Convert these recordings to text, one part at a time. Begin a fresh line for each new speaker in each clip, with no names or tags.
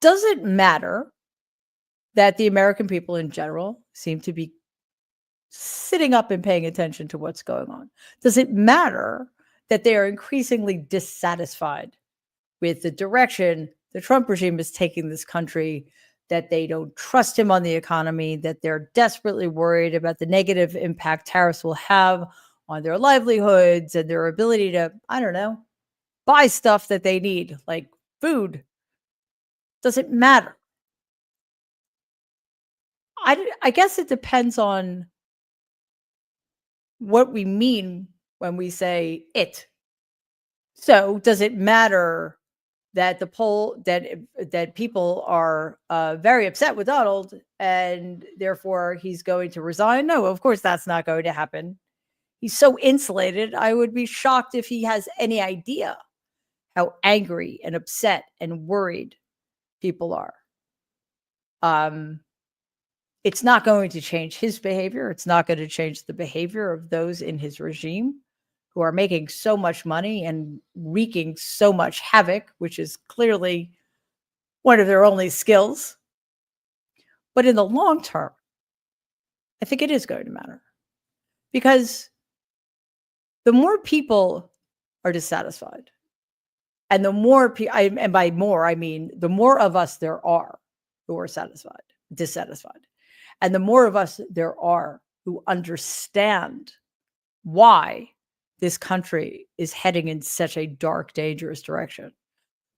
Does it matter that the American people in general seem to be sitting up and paying attention to what's going on? Does it matter that they are increasingly dissatisfied with the direction the Trump regime is taking this country, that they don't trust him on the economy, that they're desperately worried about the negative impact tariffs will have on their livelihoods and their ability to, I don't know, buy stuff that they need, like food? Does it matter? I guess it depends on what we mean when we say it. So does it matter that that people are very upset with Donald and therefore he's going to resign? No, of course that's not going to happen. He's so insulated. I would be shocked if he has any idea how angry and upset and worried people are. It's not going to change his behavior. It's not going to change the behavior of those in his regime who are making so much money and wreaking so much havoc, which is clearly one of their only skills. But in the long term, I think it is going to matter, because the more people are dissatisfied, and the more and by more, I mean the more of us there are who are dissatisfied, and the more of us there are who understand why this country is heading in such a dark, dangerous direction,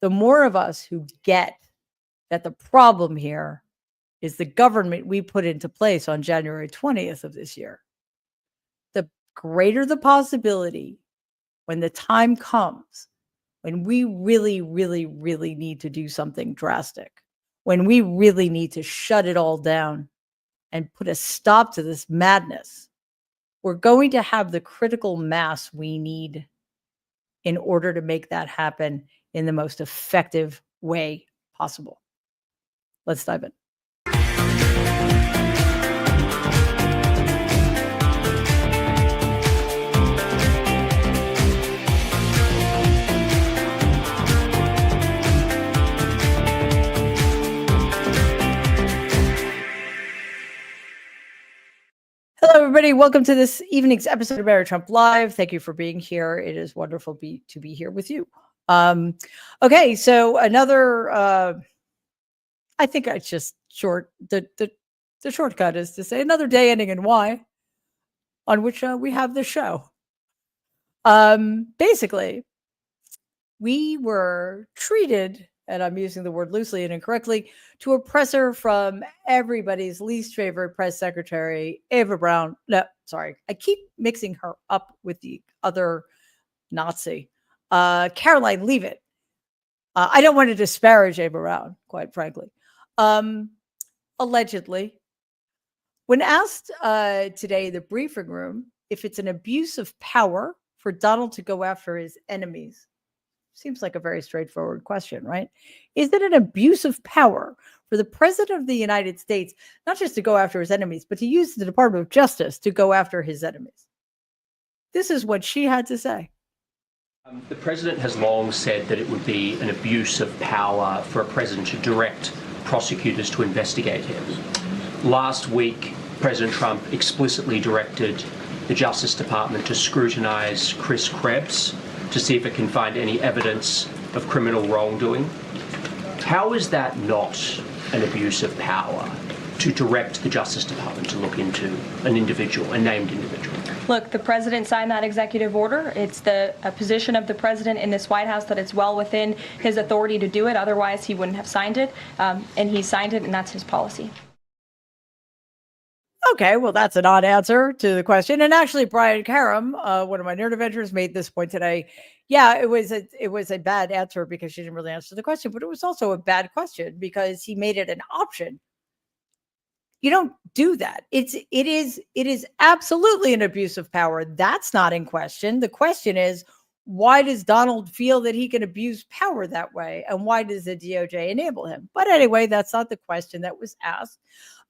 the more of us who get that the problem here is the government we put into place on January 20th of this year, the greater the possibility when the time comes, when we really, really, really need to do something drastic, when we really need to shut it all down and put a stop to this madness, we're going to have the critical mass we need in order to make that happen in the most effective way possible. Let's dive in. Hello, everybody. Welcome to this evening's episode of Mary Trump Live. Thank you for being here. It is wonderful to be here with you. Okay, so another, I think it's just short. The shortcut is to say another day ending in Y, on which we have this show. Basically, we were treated, and I'm using the word loosely and incorrectly, to a presser from everybody's least favorite press secretary, Eva Braun. No, sorry. I keep mixing her up with the other Nazi, Caroline Leavitt. I don't want to disparage Eva Braun, quite frankly. Allegedly, when asked today in the briefing room if it's an abuse of power for Donald to go after his enemies, seems like a very straightforward question, right? Is it an abuse of power for the president of the United States not just to go after his enemies, but to use the Department of Justice to go after his enemies? This is what she had to say.
The president has long said that it would be an abuse of power for a president to direct prosecutors to investigate him. Last week, President Trump explicitly directed the Justice Department to scrutinize Chris Krebs to see if it can find any evidence of criminal wrongdoing. How is that not an abuse of power to direct the Justice Department to look into an individual, a named individual?
Look, the president signed that executive order. It's the position of the president in this White House that it's well within his authority to do it. Otherwise, he wouldn't have signed it. And he signed it, and that's his policy.
Okay, well, that's an odd answer to the question. And actually, Brian Karam, one of my nerd adventures, made this point today. Yeah, it was a bad answer because she didn't really answer the question, but it was also a bad question because he made it an option. You don't do that. It is absolutely an abuse of power. That's not in question. The question is, why does Donald feel that he can abuse power that way? And why does the DOJ enable him? But anyway, that's not the question that was asked.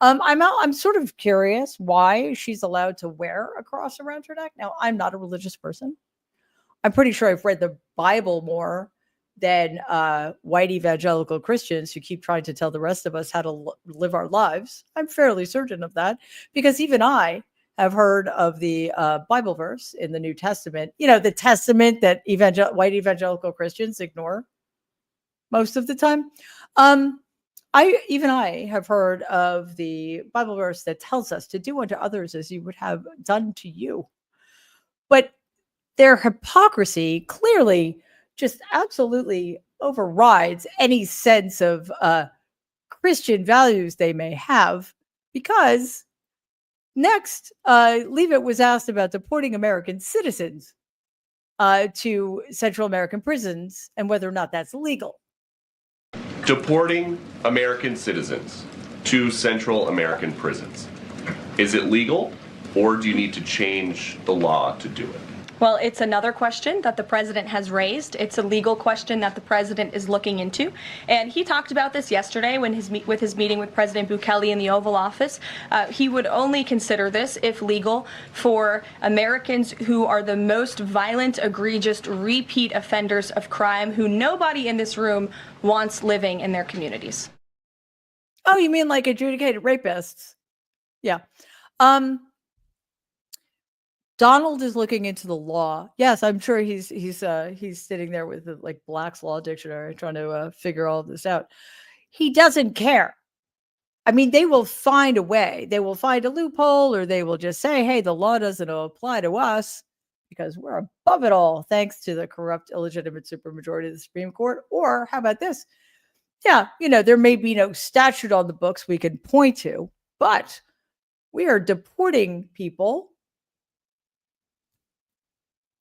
I'm sort of curious why she's allowed to wear a cross around her neck. Now, I'm not a religious person. I'm pretty sure I've read the Bible more than white evangelical Christians who keep trying to tell the rest of us how to live our lives. I'm fairly certain of that, because even I have heard of the Bible verse in the New Testament, the testament that white evangelical Christians ignore most of the time. I have heard of the Bible verse that tells us to do unto others as you would have done to you. But their hypocrisy clearly just absolutely overrides any sense of Christian values they may have, because next, Leavitt was asked about deporting American citizens to Central American prisons and whether or not that's legal.
Deporting American citizens to Central American prisons. Is it legal, or do you need to change the law to do it?
Well, it's another question that the president has raised. It's a legal question that the president is looking into. And he talked about this yesterday with his meeting with President Bukele in the Oval Office. He would only consider this, if legal, for Americans who are the most violent, egregious, repeat offenders of crime, who nobody in this room wants living in their communities.
Oh, you mean like adjudicated rapists? Yeah. Donald is looking into the law. Yes, I'm sure he's sitting there with like Black's Law Dictionary trying to figure all this out. He doesn't care. I mean, they will find a way. They will find a loophole, or they will just say, "Hey, the law doesn't apply to us because we're above it all, thanks to the corrupt, illegitimate supermajority of the Supreme Court." Or how about this? Yeah, there may be no statute on the books we can point to, but we are deporting people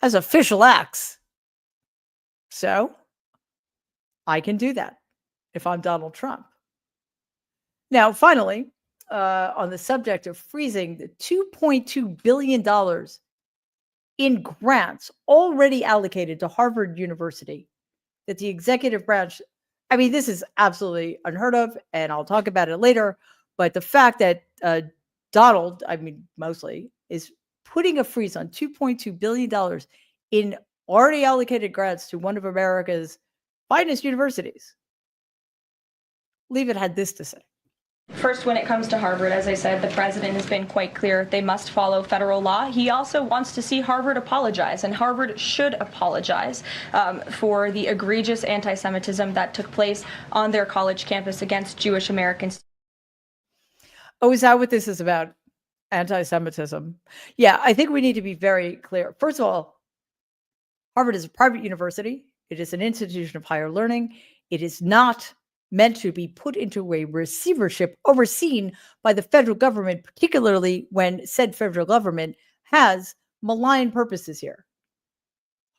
as official acts. So I can do that if I'm Donald Trump. Now, finally, on the subject of freezing the $2.2 billion in grants already allocated to Harvard University that the executive branch, I mean, this is absolutely unheard of, and I'll talk about it later. But the fact that Donald, I mean, mostly, is putting a freeze on $2.2 billion in already allocated grants to one of America's finest universities. Leavitt had this to say.
First, when it comes to Harvard, as I said, the president has been quite clear they must follow federal law. He also wants to see Harvard apologize, and Harvard should apologize for the egregious anti-Semitism that took place on their college campus against Jewish Americans.
Oh, is that what this is about? Anti-Semitism? Yeah, I think we need to be very clear. First of all, Harvard is a private university. It is an institution of higher learning. It is not meant to be put into a receivership overseen by the federal government, particularly when said federal government has malign purposes here.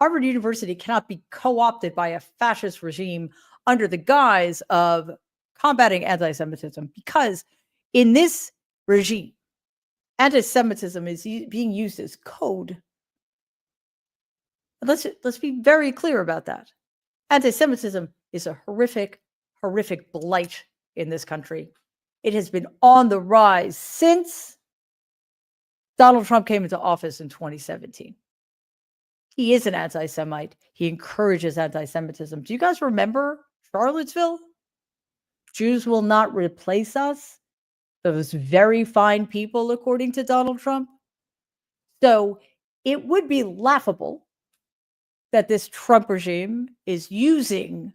Harvard University cannot be co-opted by a fascist regime under the guise of combating anti-Semitism, because in this regime, anti-Semitism is being used as code. Let's be very clear about that. Anti-Semitism is a horrific blight in this country. It has been on the rise since Donald Trump came into office in 2017. He is an anti-Semite. He encourages anti-Semitism. Do you guys remember Charlottesville? Jews will not replace us. Those very fine people, according to Donald Trump. So it would be laughable that this Trump regime is using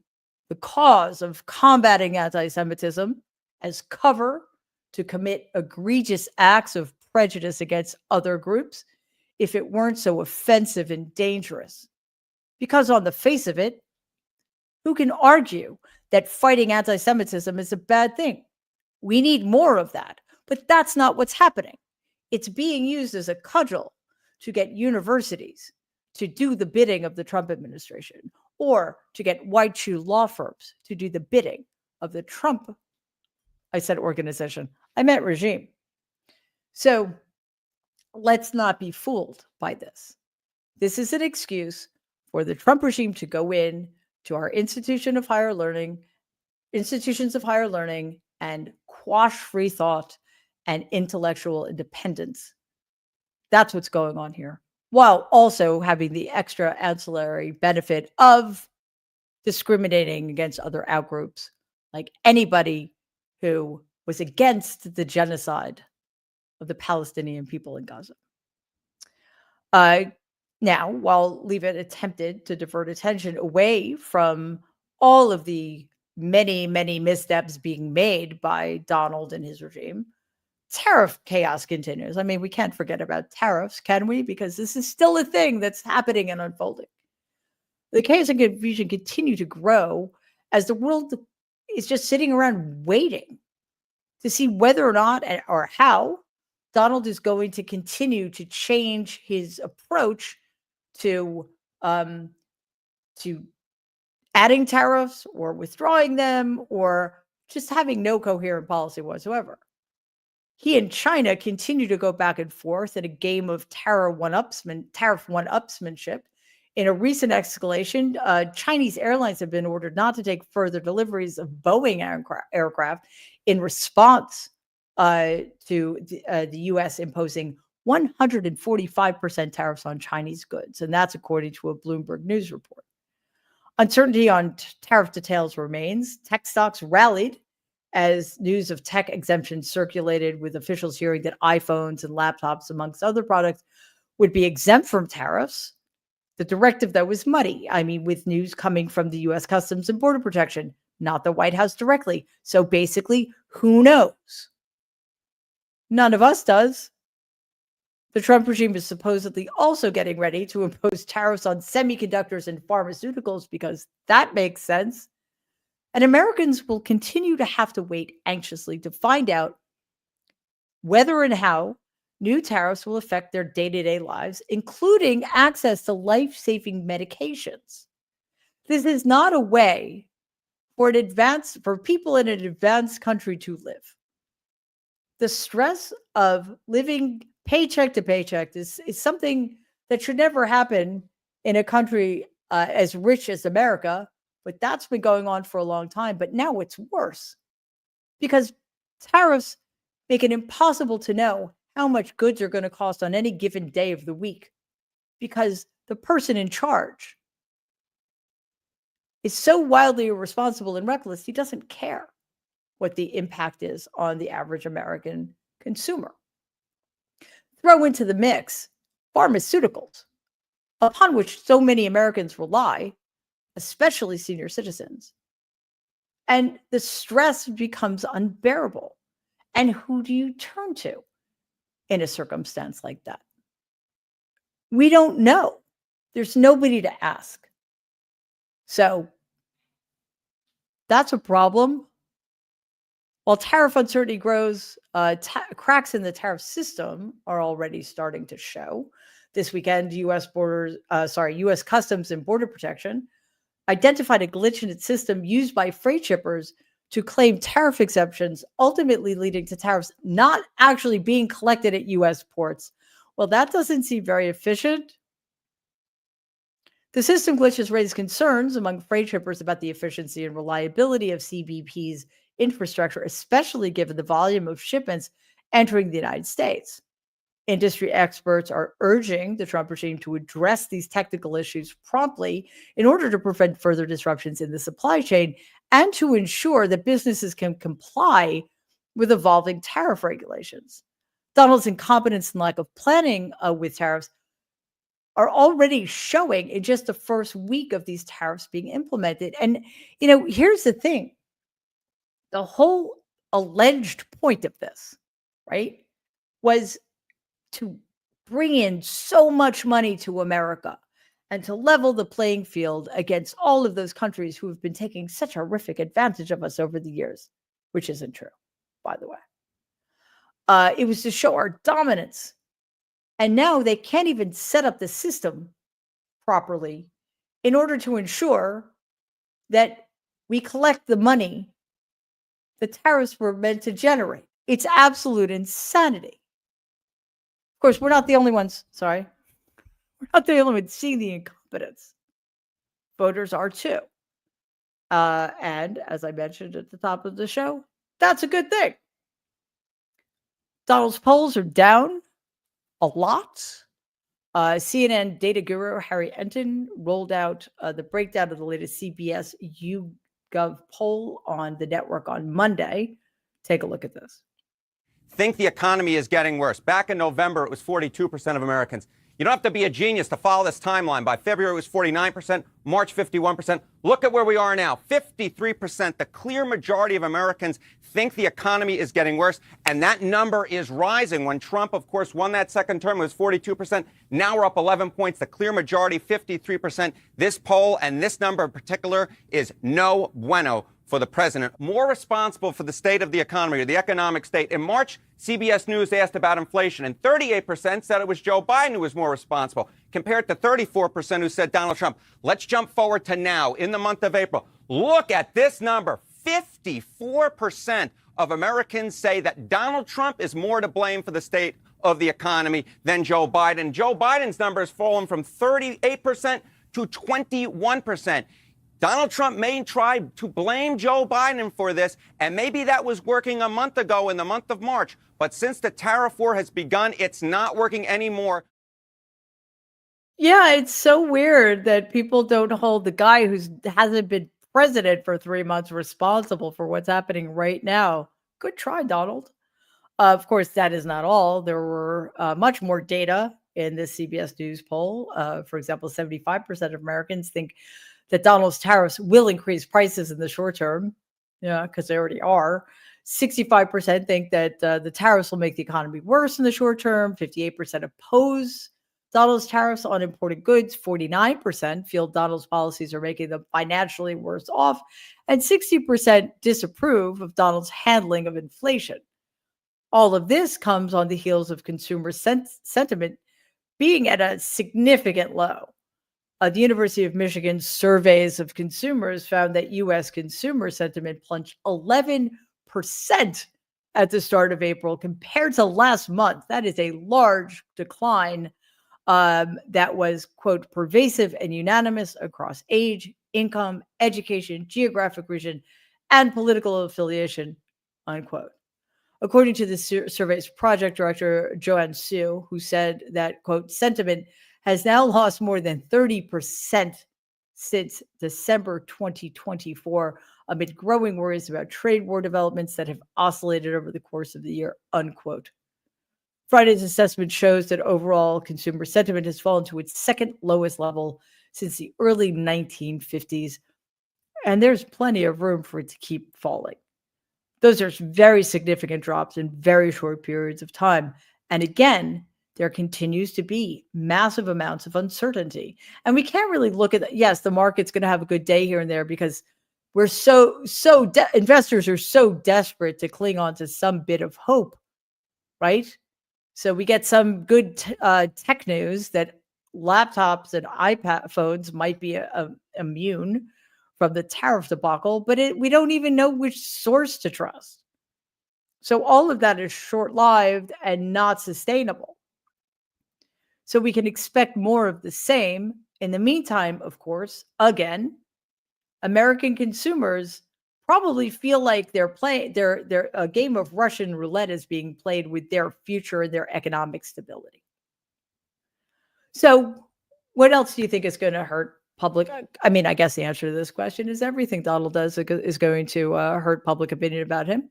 the cause of combating anti-Semitism as cover to commit egregious acts of prejudice against other groups, if it weren't so offensive and dangerous. Because on the face of it, who can argue that fighting anti-Semitism is a bad thing? We need more of that, but that's not what's happening. It's being used as a cudgel to get universities to do the bidding of the Trump administration, or to get white shoe law firms to do the bidding of the Trump, I said organization, I meant regime. So let's not be fooled by this. This is an excuse for the Trump regime to go in to our institutions of higher learning, and quash free thought and intellectual independence. That's what's going on here, while also having the extra ancillary benefit of discriminating against other outgroups, like anybody who was against the genocide of the Palestinian people in Gaza. Now, while Leavitt attempted to divert attention away from all of the many, many missteps being made by Donald and his regime, tariff chaos continues. I mean, we can't forget about tariffs, can we? Because this is still a thing that's happening and unfolding. The chaos and confusion continue to grow as the world is just sitting around waiting to see whether or not or how Donald is going to continue to change his approach to adding tariffs or withdrawing them or just having no coherent policy whatsoever. He and China continue to go back and forth in a game of tariff one-upsmanship. In a recent escalation, Chinese airlines have been ordered not to take further deliveries of Boeing aircraft in response to the U.S. imposing 145% tariffs on Chinese goods. And that's according to a Bloomberg News report. Uncertainty on tariff details remains. Tech stocks rallied as news of tech exemptions circulated, with officials hearing that iPhones and laptops, amongst other products, would be exempt from tariffs. The directive, though, was muddy. I mean, with news coming from the U.S. Customs and Border Protection, not the White House directly. So basically, who knows? None of us does. The Trump regime is supposedly also getting ready to impose tariffs on semiconductors and pharmaceuticals because that makes sense. And Americans will continue to have to wait anxiously to find out whether and how new tariffs will affect their day-to-day lives, including access to life-saving medications. This is not a way for people in an advanced country to live. The stress of living paycheck to paycheck is something that should never happen in a country as rich as America, but that's been going on for a long time. But now it's worse because tariffs make it impossible to know how much goods are going to cost on any given day of the week because the person in charge is so wildly irresponsible and reckless, he doesn't care what the impact is on the average American consumer. Throw into the mix pharmaceuticals, upon which so many Americans rely, especially senior citizens. And the stress becomes unbearable. And who do you turn to in a circumstance like that? We don't know. There's nobody to ask. So that's a problem. While tariff uncertainty grows, cracks in the tariff system are already starting to show. This weekend, U.S. Customs and Border Protection identified a glitch in its system used by freight shippers to claim tariff exemptions, ultimately leading to tariffs not actually being collected at U.S. ports. Well, that doesn't seem very efficient. The system glitch has raised concerns among freight shippers about the efficiency and reliability of CBP's infrastructure, especially given the volume of shipments entering the United States. Industry experts are urging the Trump regime to address these technical issues promptly in order to prevent further disruptions in the supply chain and to ensure that businesses can comply with evolving tariff regulations. Donald's incompetence and lack of planning with tariffs are already showing in just the first week of these tariffs being implemented. And, here's the thing. The whole alleged point of this, right, was to bring in so much money to America and to level the playing field against all of those countries who have been taking such horrific advantage of us over the years, which isn't true, by the way. It was to show our dominance. And now they can't even set up the system properly in order to ensure that we collect the money the tariffs were meant to generate. It's absolute insanity. Of course, we're not the only ones. We're not the only ones seeing the incompetence. Voters are too. And as I mentioned at the top of the show, that's a good thing. Donald's polls are down a lot. CNN data guru Harry Enton rolled out the breakdown of the latest CBS YouGov poll on the network on Monday. Take a look at this.
Think the economy is getting worse. Back in November, it was 42% of Americans. You don't have to be a genius to follow this timeline. By February, it was 49%, March, 51%. Look at where we are now, 53%. The clear majority of Americans think the economy is getting worse, and that number is rising. When Trump, of course, won that second term, it was 42%. Now we're up 11 points. The clear majority, 53%. This poll and this number in particular is no bueno for the president. More responsible for the state of the economy, or the economic state. In March, CBS News asked about inflation, and 38% said it was Joe Biden who was more responsible, compared to 34% who said Donald Trump. Let's jump forward to now, in the month of April. Look at this number. 54% of Americans say that Donald Trump is more to blame for the state of the economy than Joe Biden. Joe Biden's number has fallen from 38% to 21%. Donald Trump may try to blame Joe Biden for this, and maybe that was working a month ago in the month of March. But since the tariff war has begun, it's not working anymore.
Yeah, it's so weird that people don't hold the guy who hasn't been president for 3 months responsible for what's happening right now. Good try, Donald. Of course, that is not all. There were much more data in this CBS News poll. For example, 75% of Americans think that Donald's tariffs will increase prices in the short term. Yeah, because they already are. 65% think that the tariffs will make the economy worse in the short term. 58% oppose Donald's tariffs on imported goods. 49% feel Donald's policies are making them financially worse off. And 60% disapprove of Donald's handling of inflation. All of this comes on the heels of consumer sentiment being at a significant low. The University of Michigan's surveys of consumers found that U.S. consumer sentiment plunged 11% at the start of April compared to last month. That is a large decline that was, quote, pervasive and unanimous across age, income, education, geographic region, and political affiliation, unquote. According to the survey's project director, Joanne Sue, who said that, quote, sentiment has now lost more than 30% since December 2024, amid growing worries about trade war developments that have oscillated over the course of the year, unquote. Friday's assessment shows that overall consumer sentiment has fallen to its second lowest level since the early 1950s, and there's plenty of room for it to keep falling. Those are very significant drops in very short periods of time. And again, there continues to be massive amounts of uncertainty. And we can't really look at that. Yes, the market's going to have a good day here and there because we're investors are so desperate to cling on to some bit of hope, right? So we get some good tech news that laptops and iPad phones might be immune from the tariff debacle, but we don't even know which source to trust. So all of that is short-lived and not sustainable. So we can expect more of the same. In the meantime, of course, again, American consumers probably feel like they're playing a game of Russian roulette is being played with their future and their economic stability. So what else do you think is going to hurt public? I mean, I guess the answer to this question is everything Donald does is going to hurt public opinion about him.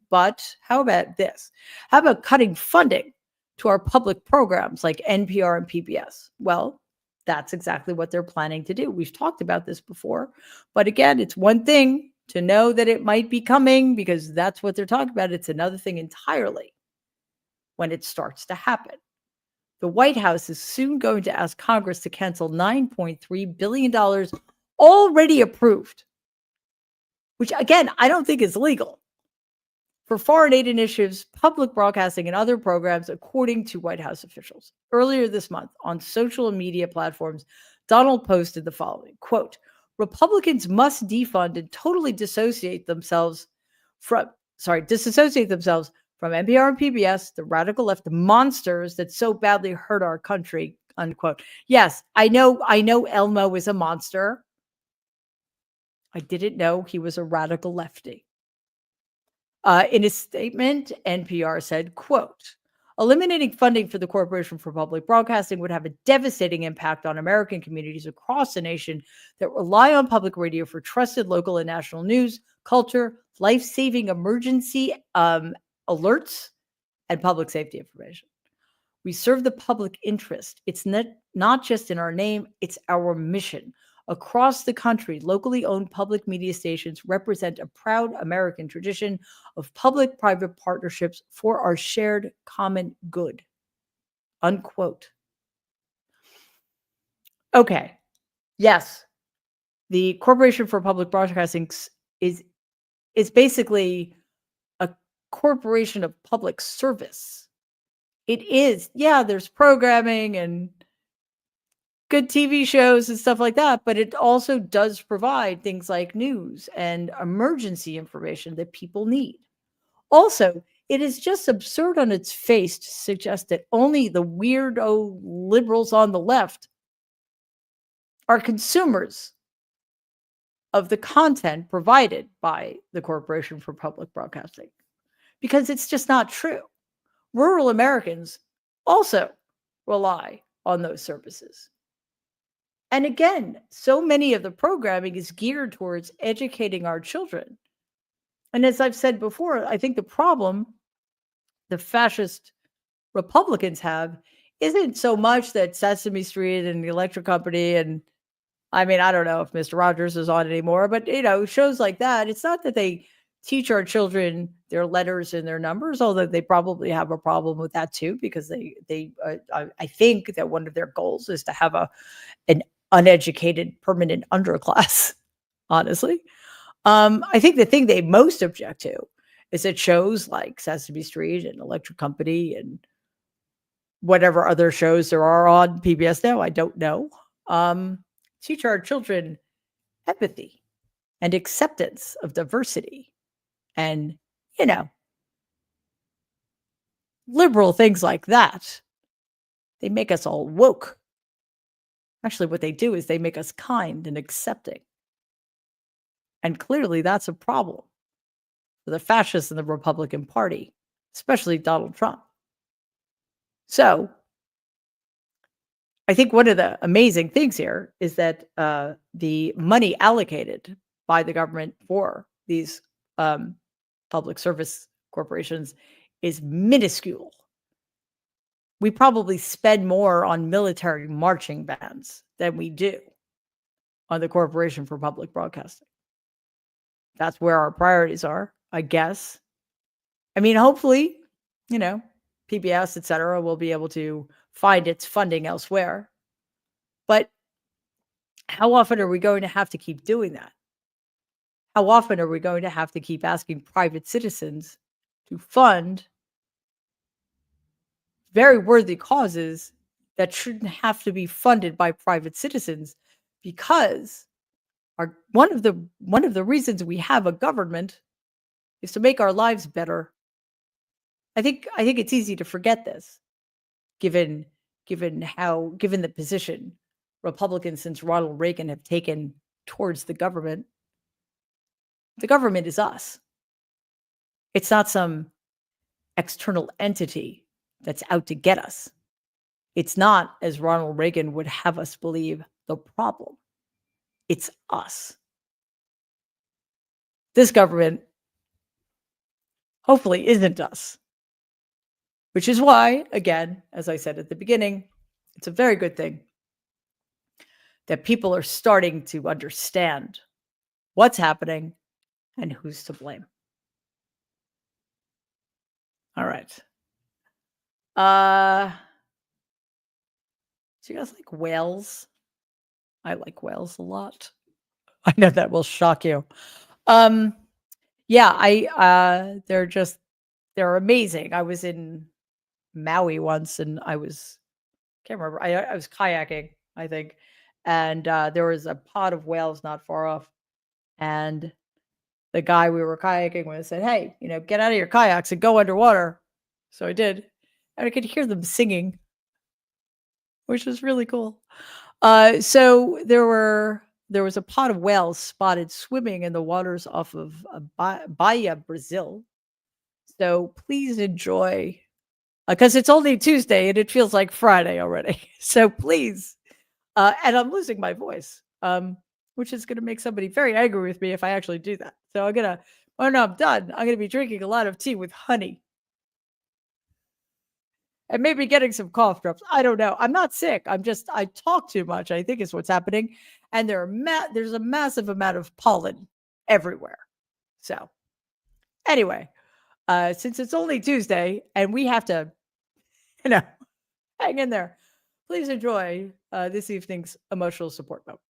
But how about this? How about cutting funding to our public programs like NPR and PBS? Well, that's exactly what they're planning to do. We've talked about this before. But again, it's one thing to know that it might be coming because that's what they're talking about. It's another thing entirely when it starts to happen. The White House is soon going to ask Congress to cancel $9.3 billion already approved, which, again, I don't think is legal, for foreign aid initiatives, public broadcasting, and other programs, according to White House officials. Earlier this month, on social media platforms, Donald posted the following, quote, Republicans must defund and totally disassociate themselves from NPR and PBS, the radical left monsters that so badly hurt our country, unquote. Yes, I know Elmo is a monster. I didn't know he was a radical lefty. In a statement, NPR said, quote, Eliminating funding for the Corporation for Public Broadcasting would have a devastating impact on American communities across the nation that rely on public radio for trusted local and national news, culture, life-saving emergency alerts, and public safety information. We serve the public interest. It's not just in our name, it's our mission. Across the country, locally owned public media stations represent a proud American tradition of public-private partnerships for our shared common good. Unquote. Okay. Yes. The Corporation for Public Broadcasting is basically a corporation of public service. It is. Yeah, there's programming and good TV shows and stuff like that, but it also does provide things like news and emergency information that people need. Also, it is just absurd on its face to suggest that only the weirdo liberals on the left are consumers of the content provided by the Corporation for Public Broadcasting, because it's just not true. Rural Americans also rely on those services. And again, so many of the programming is geared towards educating our children. And as I've said before, I think the problem the fascist Republicans have isn't so much that Sesame Street and the Electric Company, and I mean, I don't know if Mr. Rogers is on anymore, but shows like that, it's not that they teach our children their letters and their numbers, although they probably have a problem with that too, because I think that one of their goals is to have an uneducated permanent underclass, honestly. I think the thing they most object to is that shows like Sesame Street and Electric Company and whatever other shows there are on PBS now, I don't know, teach our children empathy and acceptance of diversity and, liberal things like that. They make us all woke. Actually, what they do is they make us kind and accepting. And clearly that's a problem for the fascists in the Republican Party, especially Donald Trump. So I think one of the amazing things here is that the money allocated by the government for these public service corporations is minuscule. We probably spend more on military marching bands than we do on the Corporation for Public Broadcasting. That's where our priorities are, I guess. I mean, hopefully, PBS, et cetera, will be able to find its funding elsewhere. But how often are we going to have to keep doing that? How often are we going to have to keep asking private citizens to fund very worthy causes that shouldn't have to be funded by private citizens? Because one of the reasons we have a government is to make our lives better. I think it's easy to forget this, given the position Republicans since Ronald Reagan have taken towards the government. The government is us. It's not some external entity that's out to get us. It's not, as Ronald Reagan would have us believe, the problem. It's us. This government hopefully isn't us. Which is why, again, as I said at the beginning, it's a very good thing that people are starting to understand what's happening and who's to blame. All right. Do you guys like whales? I like whales a lot. I know that will shock you. Yeah, they're amazing. I was in Maui once and can't remember. I was kayaking, I think. And there was a pod of whales not far off. And the guy we were kayaking with said, "Hey, get out of your kayaks and go underwater." So I did. And I could hear them singing, which was really cool. So there was a pod of whales spotted swimming in the waters off of Bahia, Brazil. So please enjoy because it's only Tuesday and it feels like Friday already. So please, and I'm losing my voice, which is going to make somebody very angry with me if I actually do that. So when I'm done, I'm going to be drinking a lot of tea with honey and maybe getting some cough drops. I don't know. I'm not sick. I talk too much, I think is what's happening. And there's a massive amount of pollen everywhere. So anyway, since it's only Tuesday and we have to, you know, hang in there, please enjoy this evening's emotional support moment.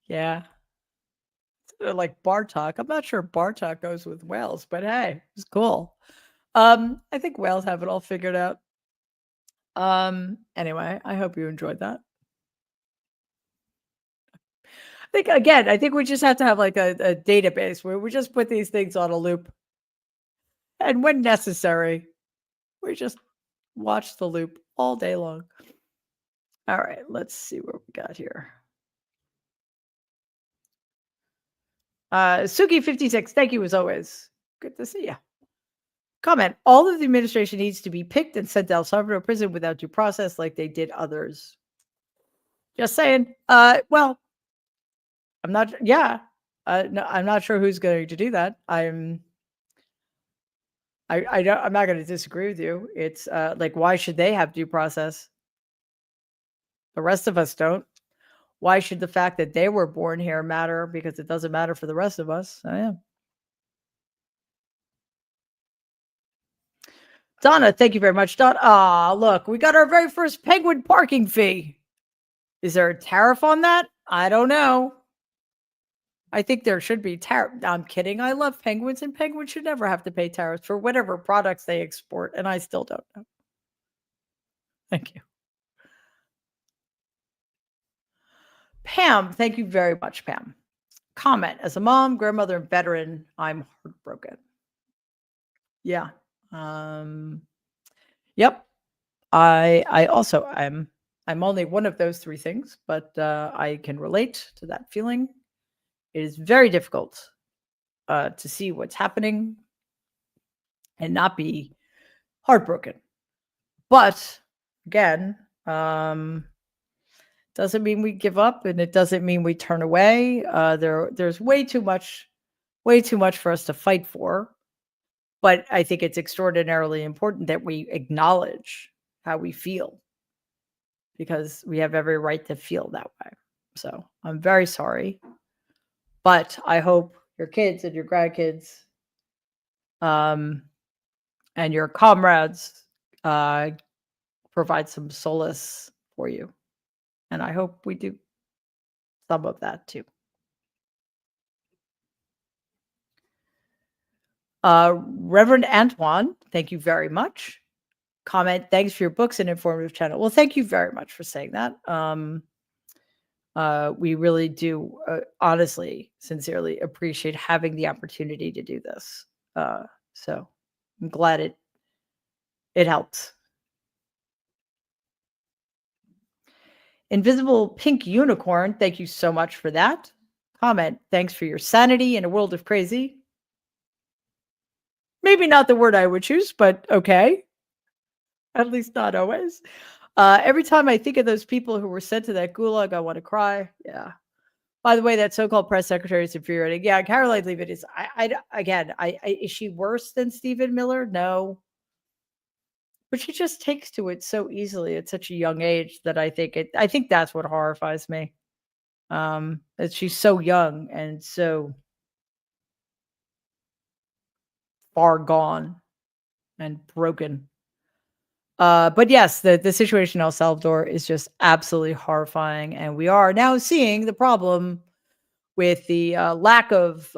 Yeah. Like bar talk. I'm not sure bar talk goes with whales, but hey, it's cool. I think whales have it all figured out. Anyway, I hope you enjoyed that. I think we just have to have like a database where we just put these things on a loop. And when necessary, we just watch the loop all day long. All right, let's see what we got here. Suki56, thank you as always. Good to see you. Comment, all of the administration needs to be picked and sent to El Salvador prison without due process like they did others. Just saying. Well, I'm not, yeah. No, I'm not sure who's going to do that. I'm not going to disagree with you. It's like, why should they have due process? The rest of us don't. Why should the fact that they were born here matter? Because it doesn't matter for the rest of us. I am. Donna, thank you very much. Donna, look, we got our very first penguin parking fee. Is there a tariff on that? I don't know. I think there should be tariff. I'm kidding. I love penguins, and penguins should never have to pay tariffs for whatever products they export, and I still don't know. Thank you. Pam, thank you very much, Pam. Comment, as a mom, grandmother, and veteran, I'm heartbroken. Yeah. Yep. I also I'm only one of those three things, but I can relate to that feeling. It is very difficult to see what's happening and not be heartbroken. But again, doesn't mean we give up, and it doesn't mean we turn away. There's way too much for us to fight for. But I think it's extraordinarily important that we acknowledge how we feel, because we have every right to feel that way. So I'm very sorry, but I hope your kids and your grandkids, and your comrades provide some solace for you. And I hope we do some of that too. Reverend Antoine, thank you very much. Comment, thanks for your books and informative channel. Well, thank you very much for saying that. We really do, honestly, sincerely appreciate having the opportunity to do this. So I'm glad it helps. Invisible Pink Unicorn, thank you so much for that. Comment, thanks for your sanity in a world of crazy. Maybe not the word I would choose, but okay. At least not always. Every time I think of those people who were sent to that gulag, I want to cry. Yeah. By the way, that so-called press secretary is infuriating. Yeah, Caroline Leavitt is. Is she worse than Stephen Miller? No, but she just takes to it so easily at such a young age that I think that's what horrifies me. That she's so young and so far gone and broken. But yes, the situation in El Salvador is just absolutely horrifying, and we are now seeing the problem with the lack of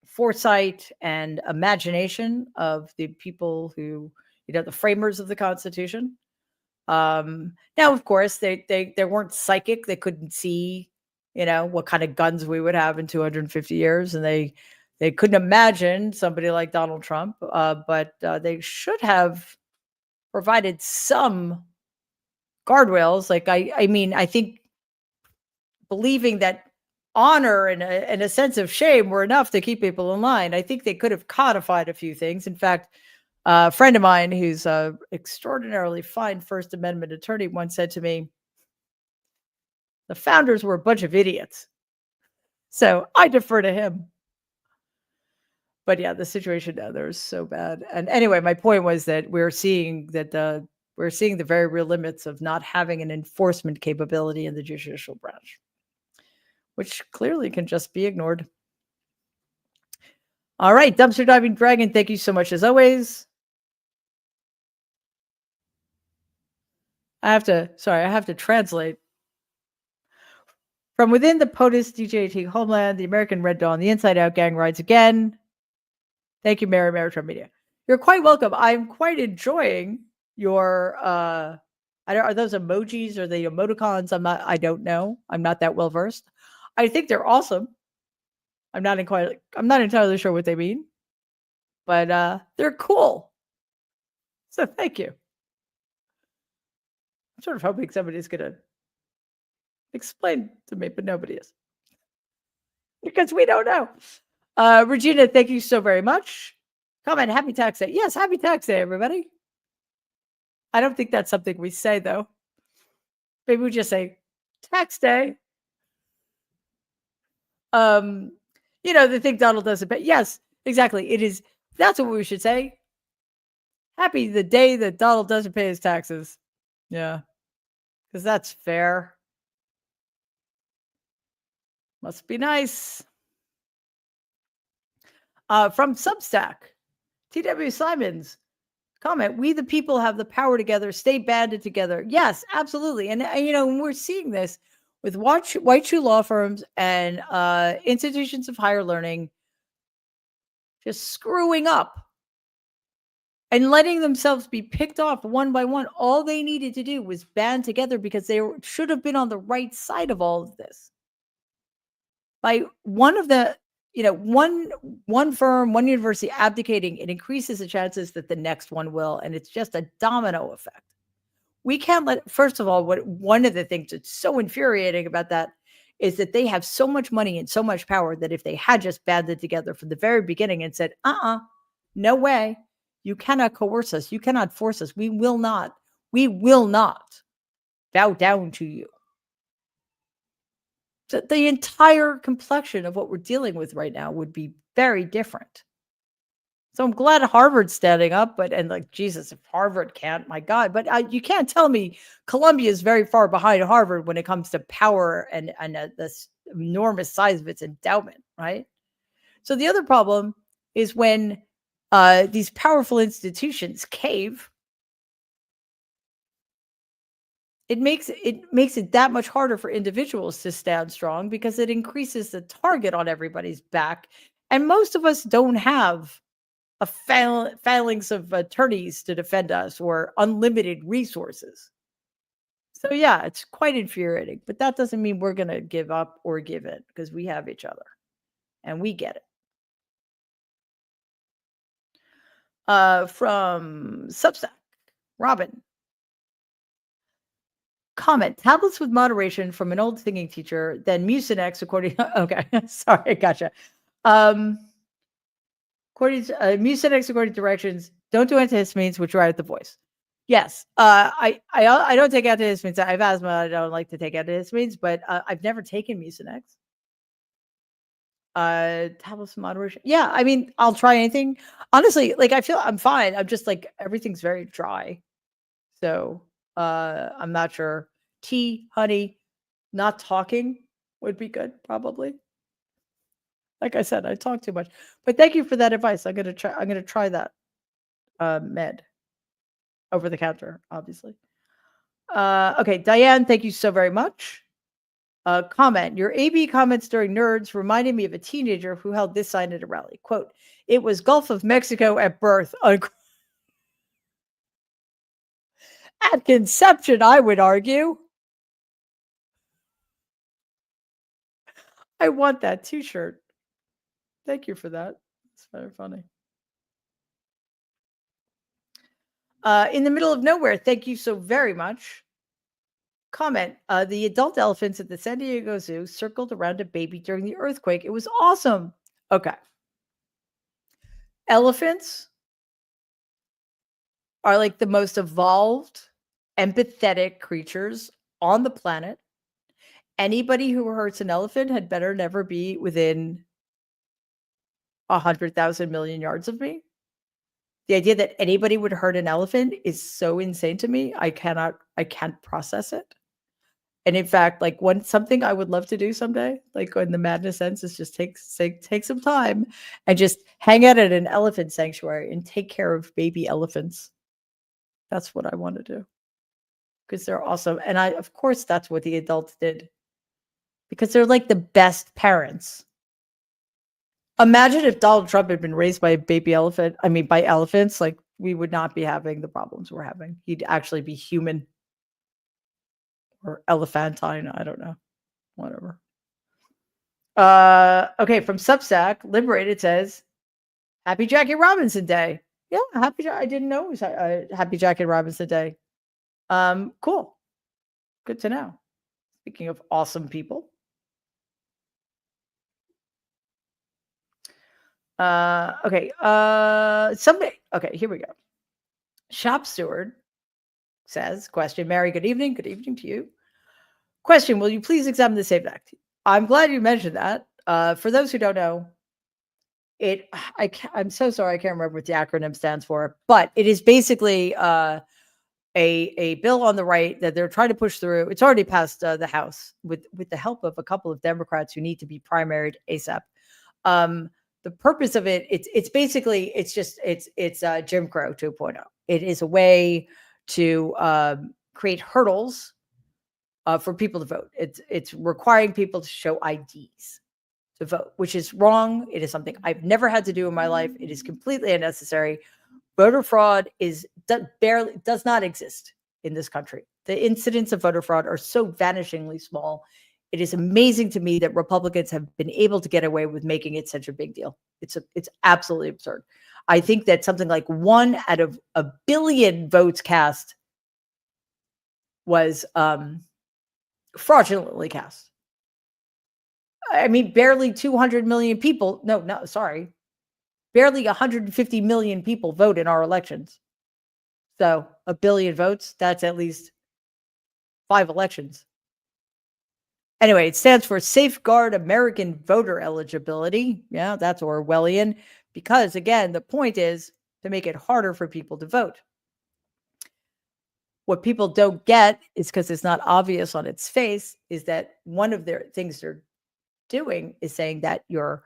foresight and imagination of the people who, the framers of the Constitution. Now, of course, they weren't psychic; they couldn't see, what kind of guns we would have in 250 years, and they couldn't imagine somebody like Donald Trump. But they should have provided some guardrails. Like I mean, I think believing that honor and a sense of shame were enough to keep people in line. I think they could have codified a few things. In fact, a friend of mine who's a extraordinarily fine First Amendment attorney once said to me, "The founders were a bunch of idiots." So I defer to him. But yeah, the situation down there is so bad. And anyway, my point was that we're seeing the very real limits of not having an enforcement capability in the judicial branch, which clearly can just be ignored. All right, Dumpster Diving Dragon, thank you so much as always. I have to translate. From within the POTUS DJT homeland, the American Red Dawn, the Inside Out gang rides again. Thank you, Mary Maritime Media. You're quite welcome. I'm quite enjoying your are those emojis or the emoticons? I don't know. I'm not that well versed. I think they're awesome. I'm not entirely sure what they mean, but they're cool. So thank you. I'm sort of hoping somebody's gonna explain to me, but nobody is. Because we don't know. Regina, thank you so very much. Comment, happy tax day. Yes, happy tax day, everybody. I don't think that's something we say, though. Maybe we just say tax day. The thing Donald doesn't pay. Yes, exactly. It is. That's what we should say. Happy the day that Donald doesn't pay his taxes. Yeah, because that's fair. Must be nice. From Substack, T.W. Simons. Comment, we the people have the power together, stay banded together. Yes, absolutely. And when we're seeing this with white shoe law firms and institutions of higher learning just screwing up and letting themselves be picked off one by one. All they needed to do was band together because they should have been on the right side of all of this. By one of the one firm, one university abdicating, it increases the chances that the next one will, and it's just a domino effect. We can't first of all, one of the things that's so infuriating about that is that they have so much money and so much power that if they had just banded together from the very beginning and said, no way, you cannot coerce us, you cannot force us, we will not bow down to you. So the entire complexion of what we're dealing with right now would be very different. So I'm glad Harvard's standing up, and like, Jesus, if Harvard can't, my God, but you can't tell me Columbia is very far behind Harvard when it comes to power and this enormous size of its endowment, right? So the other problem is when these powerful institutions cave, it makes it that much harder for individuals to stand strong because it increases the target on everybody's back. And most of us don't have a phalanx of attorneys to defend us or unlimited resources. So yeah, it's quite infuriating, but that doesn't mean we're going to give up or give in because we have each other and we get it. From Substack, Robin. Comment, tablets with moderation from an old thinking teacher, then Mucinex according okay, sorry, gotcha. According to Mucinex according to directions, don't do antihistamines, which are at the voice. Yes, I don't take antihistamines. I have asthma. I don't like to take antihistamines, but I've never taken Mucinex. Tablets of moderation. Yeah, I mean, I'll try anything. Honestly, like I feel I'm fine. I'm just like everything's very dry. So I'm not sure. Tea, honey, not talking would be good, probably. Like I said, I talk too much. But thank you for that advice. I'm gonna try that. Med. over the counter, obviously. Okay, Diane, thank you so very much. Comment, your AB comments during Nerds reminded me of a teenager who held this sign at a rally. Quote, it was Gulf of Mexico at birth. Unquote. At conception, I would argue. I want that t-shirt. Thank you for that. It's very funny. In the middle of nowhere, thank you so very much. Comment, the adult elephants at the San Diego Zoo circled around a baby during the earthquake. It was awesome. Okay. Elephants are like the most evolved, empathetic creatures on the planet. Anybody who hurts an elephant had better never be within 100,000 million yards of me. The idea that anybody would hurt an elephant is so insane to me. I can't process it. And in fact, like something I would love to do someday, like in the madness sense, is just take some time and just hang out at an elephant sanctuary and take care of baby elephants. That's what I want to do. Because they're awesome. And of course, that's what the adults did. Because they're like the best parents. Imagine if Donald Trump had been raised by a baby elephant. I mean, by elephants, like we would not be having the problems we're having. He'd actually be human or elephantine. I don't know. Whatever. Okay, from Substack, Liberated says, Happy Jackie Robinson Day. Yeah, I didn't know it was Happy Jackie Robinson Day. Cool. Good to know. Speaking of awesome people. Okay. Okay, here we go. Shop Steward says, question, Mary, good evening. Good evening to you. Question, will you please examine the SAVE Act? I'm glad you mentioned that. For those who don't know, I'm so sorry, I can't remember what the acronym stands for, but it is basically a bill on the right that they're trying to push through. It's already passed the House with the help of a couple of Democrats who need to be primaried ASAP. The purpose of it, it's basically Jim Crow 2.0. It is a way to create hurdles for people to vote. It's requiring people to show IDs to vote, which is wrong. It is something I've never had to do in my life. It is completely unnecessary. Voter fraud does not exist in this country. The incidents of voter fraud are so vanishingly small. It is amazing to me that Republicans have been able to get away with making it such a big deal. It's absolutely absurd. I think that something like 1 out of a billion votes cast was fraudulently cast. I mean, barely 200 million people. No, sorry. Barely 150 million people vote in our elections. So a billion votes, that's at least 5 elections. Anyway, it stands for Safeguard American Voter Eligibility. Yeah, that's Orwellian. Because again, the point is to make it harder for people to vote. What people don't get is, because it's not obvious on its face, is that one of their things they're doing is saying that your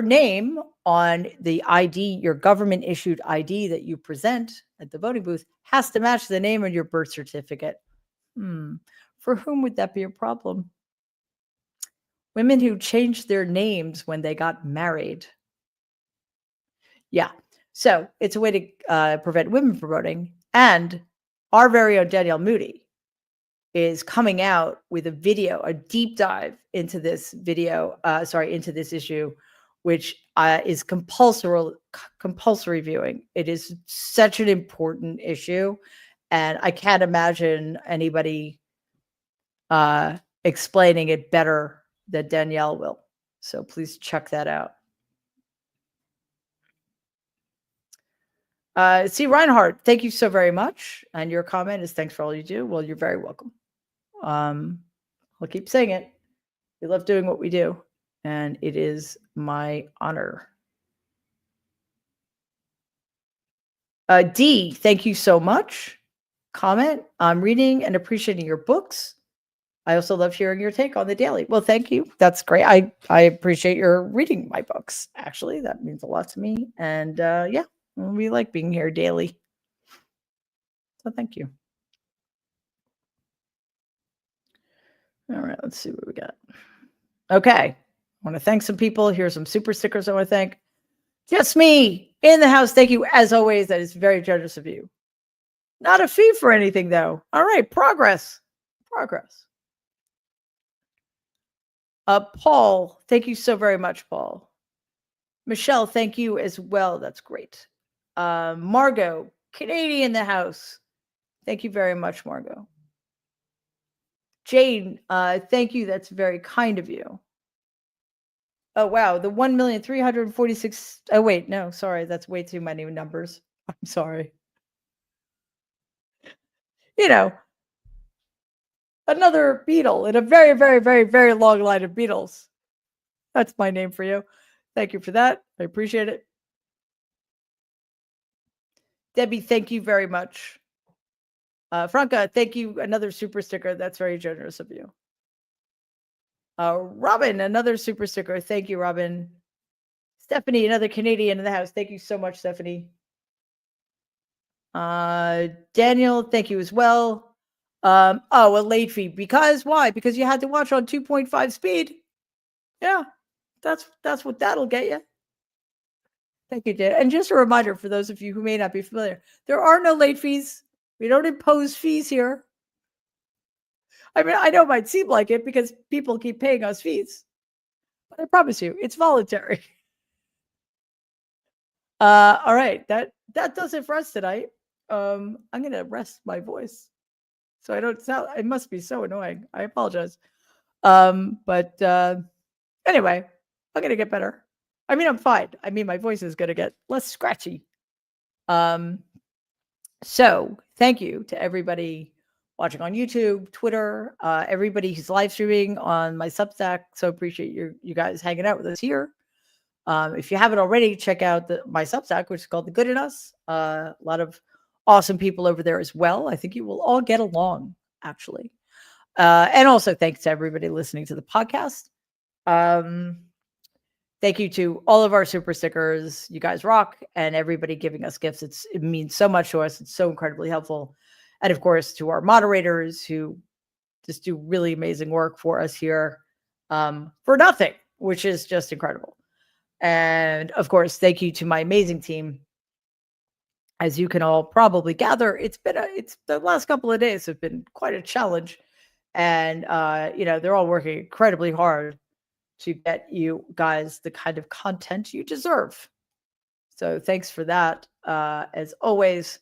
name on the ID, your government issued ID that you present at the voting booth, has to match the name on your birth certificate. For whom would that be a problem? Women who changed their names when they got married. Yeah. So it's a way to prevent women from voting. And our very own Danielle Moody is coming out with a video, a deep dive into this into this issue, which is compulsory viewing. It is such an important issue. And I can't imagine anybody explaining it better than Danielle will. So please check that out. C. Reinhardt, thank you so very much. And your comment is thanks for all you do. Well, you're very welcome. I'll keep saying it. We love doing what we do. And it is my honor. D, thank you so much. Comment, I'm reading and appreciating your books. I also love hearing your take on the daily. Well, thank you. That's great. I appreciate your reading my books. Actually, that means a lot to me. And yeah, we like being here daily. So thank you. All right, let's see what we got. Okay. I want to thank some people. Here's some super stickers I want to thank. Just me in the house. Thank you, as always. That is very generous of you. Not a fee for anything, though. All right, progress. Progress. Paul, thank you so very much, Paul. Michelle, thank you as well. That's great. Margot, Canadian in the house. Thank you very much, Margot. Jane, thank you. That's very kind of you. Oh, wow. The 1,346,000. Oh, wait. No, sorry. That's way too many numbers. I'm sorry. You know, another beetle in a very, very, very, very long line of beetles. That's my name for you. Thank you for that. I appreciate it. Debbie, thank you very much. Franca, thank you. Another super sticker. That's very generous of you. Robin, another super sticker. Thank you, Robin. Stephanie, another Canadian in the house. Thank you so much, Stephanie. Daniel, thank you as well. A late fee. Because why? Because you had to watch on 2.5 speed. Yeah, that's what that'll get you. Thank you, Dan. And just a reminder for those of you who may not be familiar, there are no late fees. We don't impose fees here. I mean, I know it might seem like it because people keep paying us fees, but I promise you, it's voluntary. All right, that does it for us tonight. I'm gonna rest my voice so I don't sound. It must be so annoying. I apologize. But anyway, I'm gonna get better. I mean, I'm fine. I mean, my voice is gonna get less scratchy. So thank you to everybody watching on YouTube, Twitter, everybody who's live streaming on my Substack. So appreciate you guys hanging out with us here. If you haven't already, check out my Substack, which is called The Good in Us. A lot of awesome people over there as well. I think you will all get along, actually. And also thanks to everybody listening to the podcast. Thank you to all of our super stickers. You guys rock, and everybody giving us gifts. It means so much to us. It's so incredibly helpful. And of course, to our moderators who just do really amazing work for us here for nothing, which is just incredible. And of course, thank you to my amazing team. As you can all probably gather, it's the last couple of days have been quite a challenge. And they're all working incredibly hard to get you guys the kind of content you deserve. So thanks for that. As always,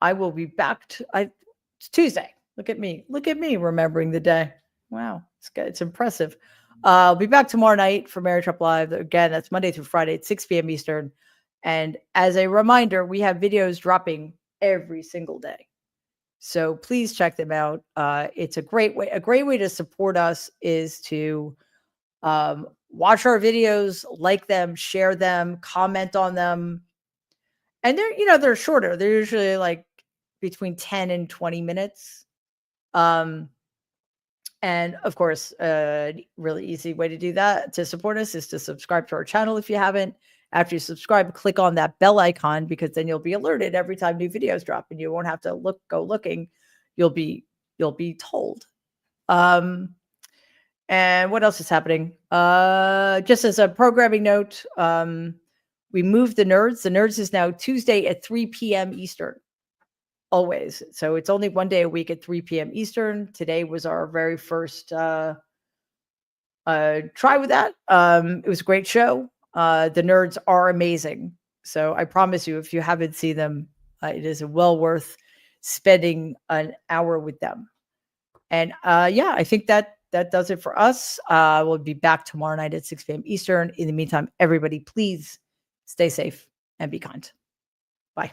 I will be back. It's Tuesday. Look at me remembering the day. Wow, it's impressive. I'll be back tomorrow night for Marriage Up Live. Again, that's Monday through Friday at 6 p.m. Eastern. And as a reminder, we have videos dropping every single day. So please check them out. It's a great way. A great way to support us is to watch our videos, like them, share them, comment on them. And they're shorter. They're usually like between 10 and 20 minutes. And of course, a really easy way to do that to support us is to subscribe to our channel if you haven't. After you subscribe, click on that bell icon because then you'll be alerted every time new videos drop, and you won't have to go looking. You'll be told. And what else is happening? Just as a programming note, we moved the Nerds. The Nerds is now Tuesday at 3 p.m. Eastern. Always. So it's only one day a week at 3 p.m. Eastern. Today was our very first try with that. It was a great show. The Nerds are amazing. So I promise you, if you haven't seen them, it is well worth spending an hour with them. And I think that does it for us. We'll be back tomorrow night at 6 p.m. Eastern. In the meantime, everybody, please stay safe and be kind. Bye.